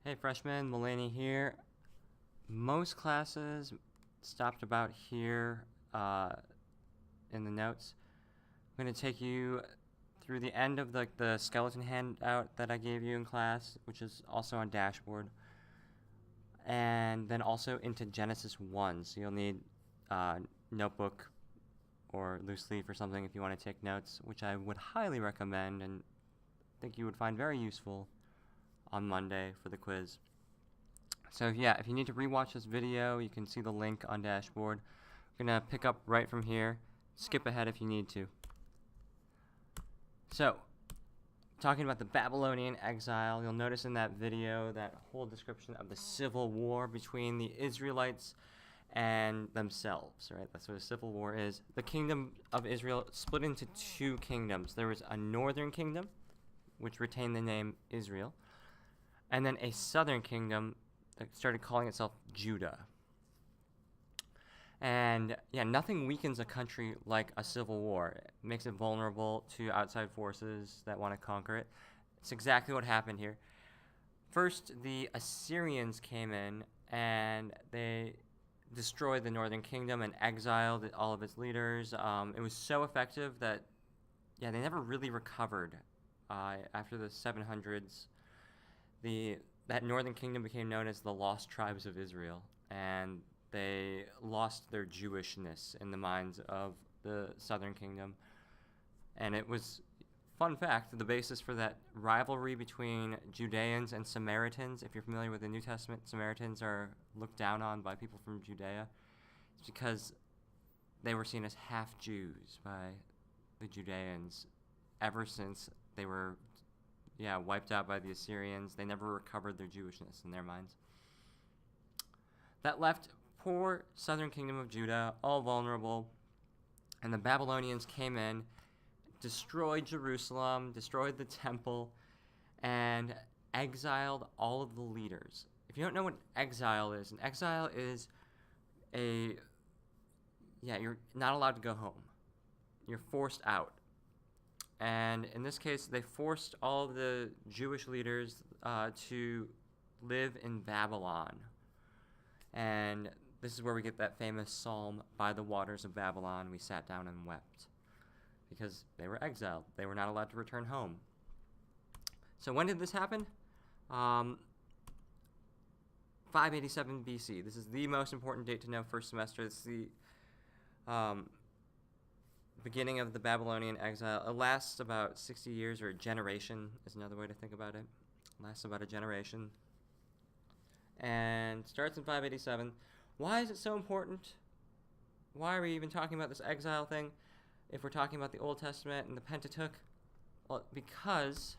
Hey freshmen, Mulaney here. Most classes stopped about here in the notes. I'm going to take you through the end of the skeleton handout that I gave you in class, which is also on Dashboard, and then also into Genesis 1. So you'll need notebook or loose leaf or something if you want to take notes, which I would highly recommend and think you would find very useful on Monday for the quiz. So yeah, if you need to rewatch this video, you can see the link on Dashboard. We're going to pick up right from here. Skip ahead if you need to. So, talking about the Babylonian exile, you'll notice in that video that whole description of the civil war between the Israelites and themselves, right? That's what a civil war is. The kingdom of Israel split into two kingdoms. There was a northern kingdom, which retained the name Israel, and then a southern kingdom that started calling itself Judah. And yeah, nothing weakens a country like a civil war. It makes it vulnerable to outside forces that want to conquer it. It's exactly what happened here. First, the Assyrians came in and they destroyed the northern kingdom and exiled all of its leaders. It was so effective that, yeah, they never really recovered. After the 700s, that northern kingdom became known as the Lost Tribes of Israel, and they lost their Jewishness in the minds of the southern kingdom. And it was, fun fact, the basis for that rivalry between Judeans and Samaritans. If you're familiar with the New Testament, Samaritans are looked down on by people from Judea. It's because they were seen as half Jews by the Judeans ever since they were wiped out by the Assyrians. They never recovered their Jewishness in their minds. That left poor southern kingdom of Judah all vulnerable, and the Babylonians came in, destroyed Jerusalem, destroyed the temple, and exiled all of the leaders. If you don't know what exile is, an exile is you're not allowed to go home. You're forced out. And in this case, they forced all of the Jewish leaders to live in Babylon. And this is where we get that famous psalm, "By the waters of Babylon we sat down and wept," because they were exiled. They were not allowed to return home. So when did this happen? 587 BC. This is the most important date to know first semester. It's the beginning of the Babylonian exile. It lasts about 60 years, or a generation is another way to think about it. It lasts about a generation. And starts in 587. Why is it so important? Why are we even talking about this exile thing if we're talking about the Old Testament and the Pentateuch? Well, because,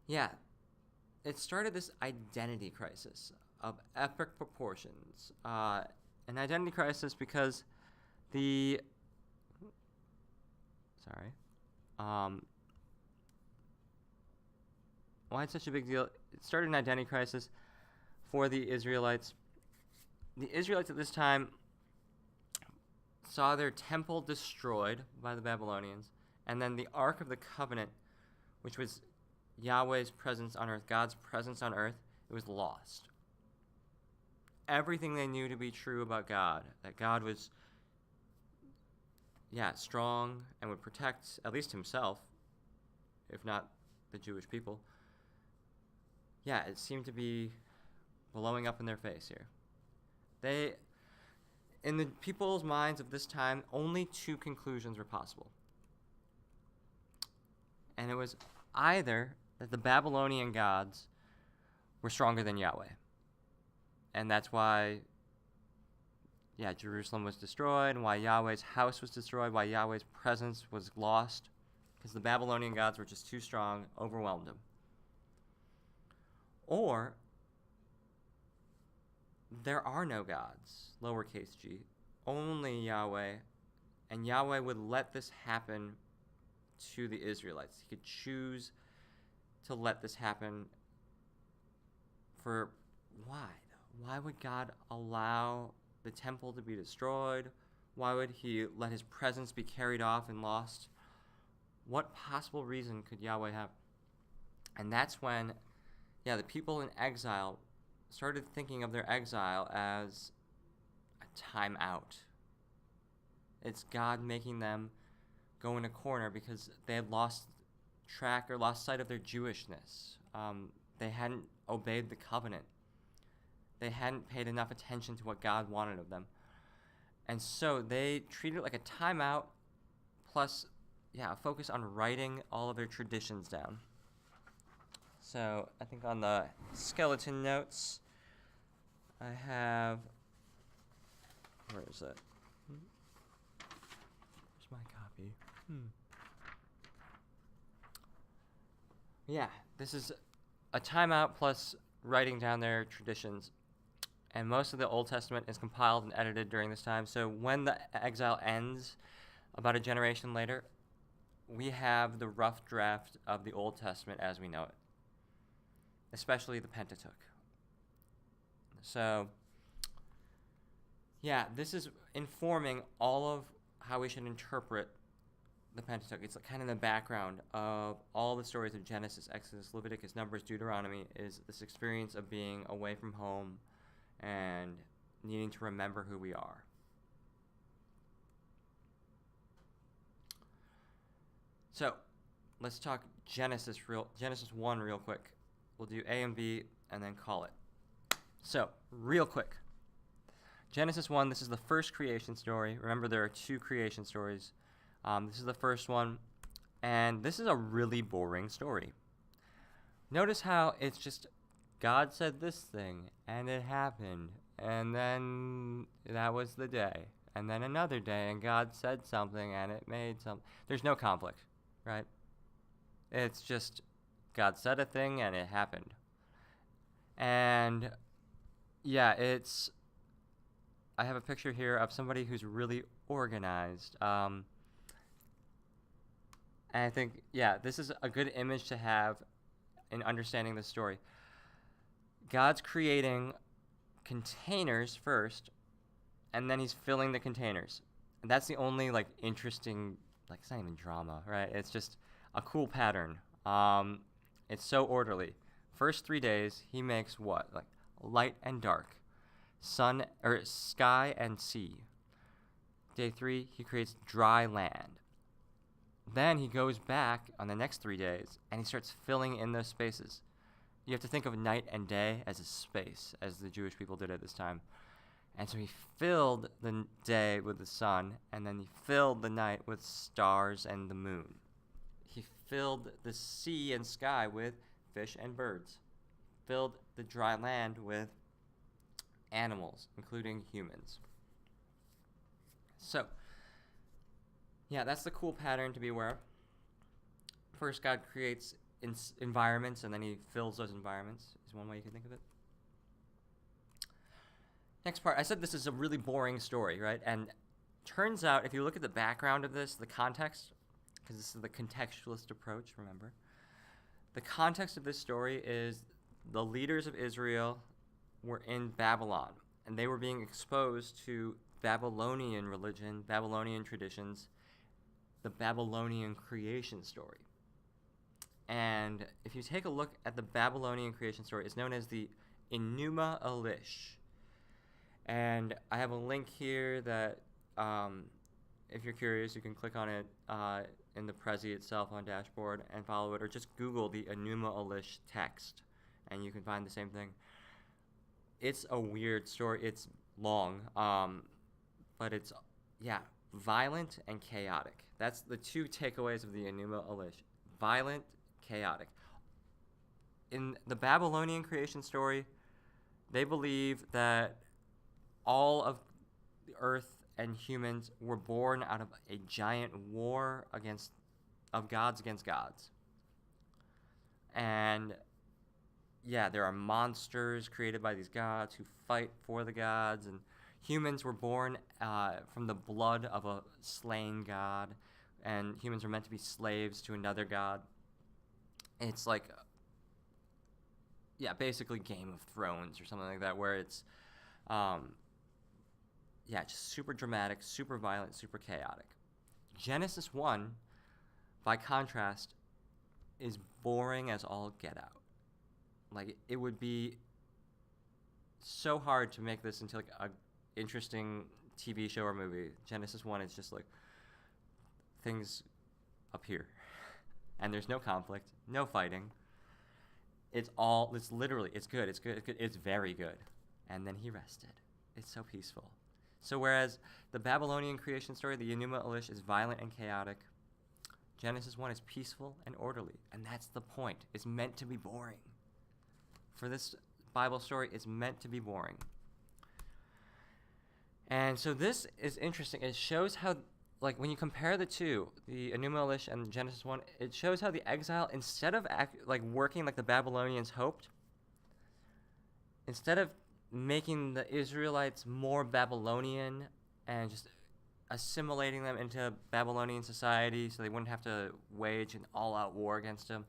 it started this identity crisis of epic proportions. An identity crisis because why it's such a big deal? It started an identity crisis for the Israelites. The Israelites at this time saw their temple destroyed by the Babylonians, and then the Ark of the Covenant, which was Yahweh's presence on earth, God's presence on earth, it was lost. Everything they knew to be true about God, that God was strong and would protect at least himself, if not the Jewish people, it seemed to be blowing up in their face here. In the people's minds of this time, only two conclusions were possible. And it was either that the Babylonian gods were stronger than Yahweh. And that's why, Jerusalem was destroyed, and why Yahweh's house was destroyed, why Yahweh's presence was lost, because the Babylonian gods were just too strong, overwhelmed them. Or there are no gods, lowercase g, only Yahweh, and Yahweh would let this happen to the Israelites. He could choose to let this happen for why? Why would God allow the temple to be destroyed? Why would he let his presence be carried off and lost? What possible reason could Yahweh have? And that's when yeah, the people in exile started thinking of their exile as a time out. It's God making them go in a corner because they had lost track or lost sight of their Jewishness. They hadn't obeyed the covenant. They hadn't paid enough attention to what God wanted of them. And so they treated it like a timeout plus, yeah, a focus on writing all of their traditions down. So I think on the skeleton notes, I have, where is it? Where's my copy? Yeah, this is a timeout plus writing down their traditions. And most of the Old Testament is compiled and edited during this time. So when the exile ends, about a generation later, we have the rough draft of the Old Testament as we know it, especially the Pentateuch. So, yeah, this is informing all of how we should interpret the Pentateuch. It's kind of the background of all the stories of Genesis, Exodus, Leviticus, Numbers, Deuteronomy, is this experience of being away from home and needing to remember who we are. So, let's talk Genesis 1 real quick. We'll do A and B and then call it. So, real quick. Genesis 1, this is the first creation story. Remember, there are 2 creation stories. This is the first one, and this is a really boring story. Notice how it's just God said this thing, and it happened, and then that was the day, and then another day, and God said something, and it made something. There's no conflict, right? It's just God said a thing, and it happened. And, yeah, I have a picture here of somebody who's really organized. And I think, yeah, this is a good image to have in understanding the story. God's creating containers first, and then he's filling the containers. And that's the only, interesting, it's not even drama, right? It's just a cool pattern. It's so orderly. First 3 days, he makes what? Light and dark. Sky and sea. Day 3, he creates dry land. Then he goes back on the next 3 days, and he starts filling in those spaces. You have to think of night and day as a space, as the Jewish people did at this time. And so he filled the day with the sun, and then he filled the night with stars and the moon. He filled the sea and sky with fish and birds. Filled the dry land with animals, including humans. So, yeah, that's the cool pattern to be aware of. First, God creates environments, and then he fills those environments, is one way you can think of it. Next part, I said this is a really boring story, right? And turns out, if you look at the background of this, the context, because this is the contextualist approach, remember, the context of this story is the leaders of Israel were in Babylon, and they were being exposed to Babylonian religion, Babylonian traditions, the Babylonian creation story. And if you take a look at the Babylonian creation story, it's known as the Enuma Elish. And I have a link here that, if you're curious, you can click on it in the Prezi itself on dashboard and follow it, or just Google the Enuma Elish text, and you can find the same thing. It's a weird story. It's long, but it's, violent and chaotic. That's the 2 takeaways of the Enuma Elish. Violent, chaotic. In the Babylonian creation story, they believe that all of the earth and humans were born out of a giant war of gods against gods. And there are monsters created by these gods who fight for the gods, and humans were born from the blood of a slain god, and humans are meant to be slaves to another god. It's basically Game of Thrones or something like that, where it's, just super dramatic, super violent, super chaotic. Genesis 1, by contrast, is boring as all get out. Like, it would be so hard to make this into like a interesting TV show or movie. Genesis 1 is just like things appear. And there's no conflict, no fighting. It's literally, it's good, it's very good. And then he rested. It's so peaceful. So whereas the Babylonian creation story, the Enuma Elish, is violent and chaotic, Genesis 1 is peaceful and orderly. And that's the point. It's meant to be boring. For this Bible story, it's meant to be boring. And so this is interesting. It shows how, like, when you compare the two, the Enuma Elish and Genesis 1, it shows how the exile, instead of working like the Babylonians hoped, instead of making the Israelites more Babylonian and just assimilating them into Babylonian society so they wouldn't have to wage an all-out war against them,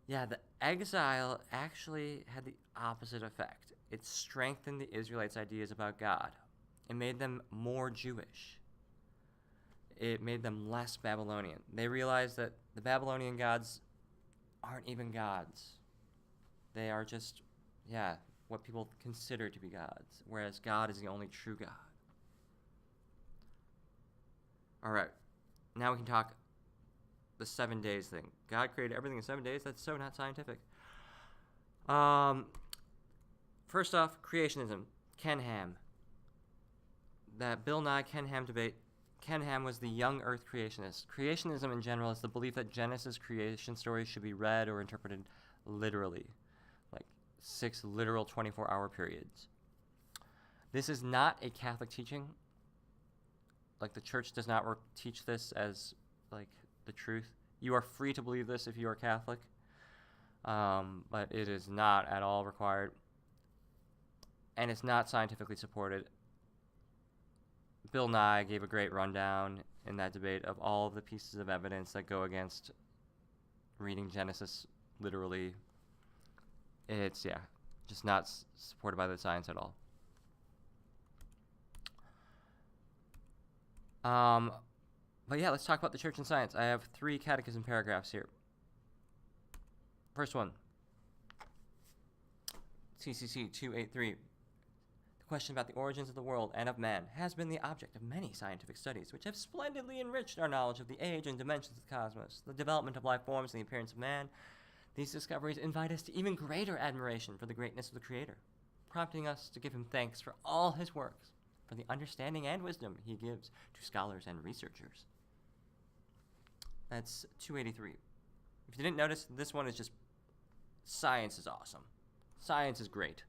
yeah, the exile actually had the opposite effect. It strengthened the Israelites' ideas about God. It made them more Jewish. It made them less Babylonian. They realized that the Babylonian gods aren't even gods. They are just, what people consider to be gods, whereas God is the only true God. All right, now we can talk the 7 days thing. God created everything in 7 days. That's so not scientific. First off, creationism. Ken Ham. That Bill Nye Ken Ham debate. Ken Ham was the young Earth creationist. Creationism in general is the belief that Genesis creation stories should be read or interpreted literally, like 6 literal 24-hour periods. This is not a Catholic teaching. Like, the church does not teach this as like the truth. You are free to believe this if you are Catholic, but it is not at all required, and it's not scientifically supported. Bill Nye gave a great rundown in that debate of all of the pieces of evidence that go against reading Genesis literally. It's, just not supported by the science at all. But yeah, let's talk about the church and science. I have 3 catechism paragraphs here. First one, CCC 283. The question about the origins of the world and of man has been the object of many scientific studies, which have splendidly enriched our knowledge of the age and dimensions of the cosmos, the development of life forms, and the appearance of man. These discoveries invite us to even greater admiration for the greatness of the Creator, prompting us to give him thanks for all his works, for the understanding and wisdom he gives to scholars and researchers. That's 283. If you didn't notice, this one is just, science is awesome. Science is great.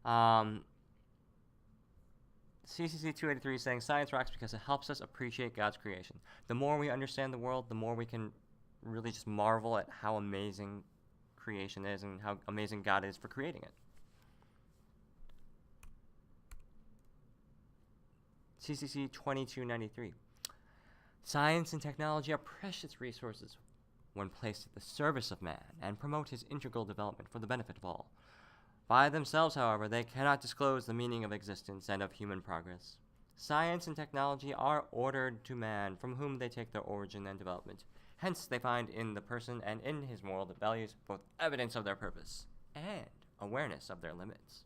CCC 283 is saying science rocks because it helps us appreciate God's creation. The more we understand the world, the more we can really just marvel at how amazing creation is and how amazing God is for creating it. CCC 2293. Science and technology are precious resources when placed at the service of man and promote his integral development for the benefit of all. By themselves, however, they cannot disclose the meaning of existence and of human progress. Science and technology are ordered to man, from whom they take their origin and development. Hence, they find in the person and in his moral values both evidence of their purpose and awareness of their limits.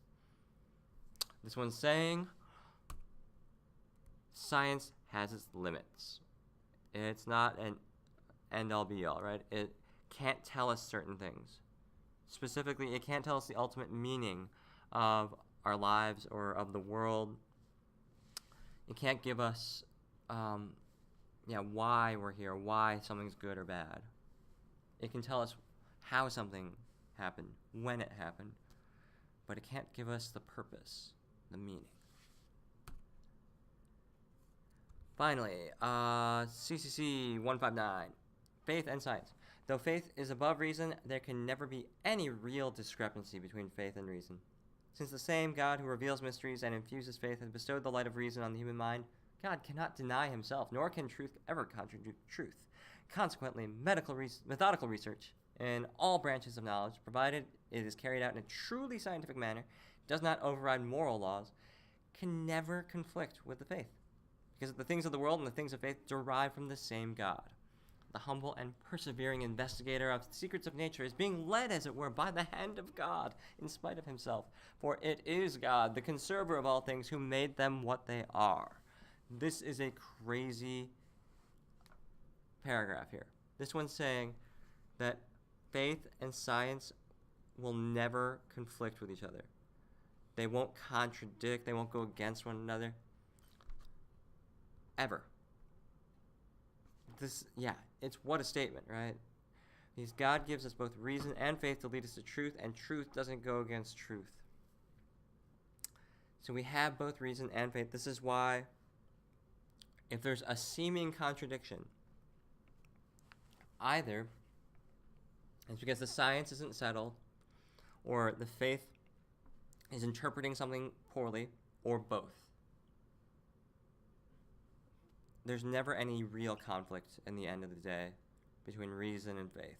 This one's saying science has its limits. It's not an end-all be-all, right? It can't tell us certain things. Specifically, it can't tell us the ultimate meaning of our lives or of the world. It can't give us, why we're here, why something's good or bad. It can tell us how something happened, when it happened, but it can't give us the purpose, the meaning. Finally, CCC 159, faith and science. Though faith is above reason, there can never be any real discrepancy between faith and reason. Since the same God who reveals mysteries and infuses faith has bestowed the light of reason on the human mind, God cannot deny himself, nor can truth ever contradict truth. Consequently, methodical research in all branches of knowledge, provided it is carried out in a truly scientific manner, does not override moral laws, can never conflict with the faith, because the things of the world and the things of faith derive from the same God. the humble and persevering investigator of the secrets of nature, is being led, as it were, by the hand of God, in spite of himself. For it is God, the conserver of all things, who made them what they are. This is a crazy paragraph here. This one's saying that faith and science will never conflict with each other. They won't contradict, they won't go against one another. Ever. It's what a statement, right? Because God gives us both reason and faith to lead us to truth, and truth doesn't go against truth. So we have both reason and faith. This is why, if there's a seeming contradiction, either it's because the science isn't settled, or the faith is interpreting something poorly, or both. There's never any real conflict in the end of the day between reason and faith.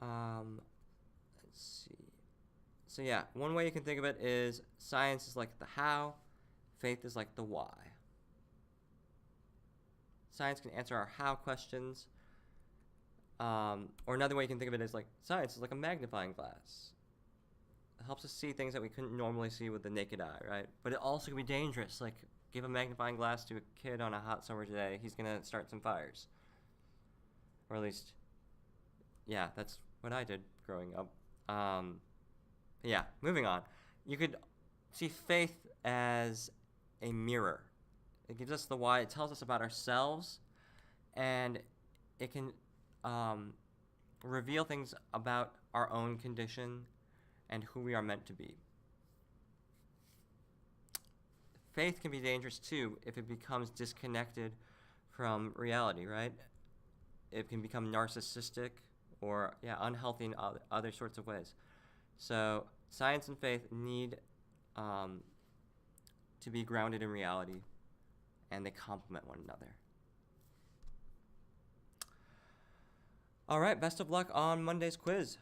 Let's see. So yeah, one way you can think of it is science is like the how, faith is like the why. Science can answer our how questions. Or another way you can think of it is like science is like a magnifying glass. It helps us see things that we couldn't normally see with the naked eye, right? But it also can be dangerous. Like, give a magnifying glass to a kid on a hot summer day, he's going to start some fires. Or at least, yeah, that's what I did growing up. Yeah, moving on. You could see faith as a mirror. It gives us the why. It tells us about ourselves, and it can reveal things about our own condition and who we are meant to be. Faith can be dangerous too if it becomes disconnected from reality, right? It can become narcissistic or unhealthy in other sorts of ways. So science and faith need to be grounded in reality, and they complement one another. All right, best of luck on Monday's quiz.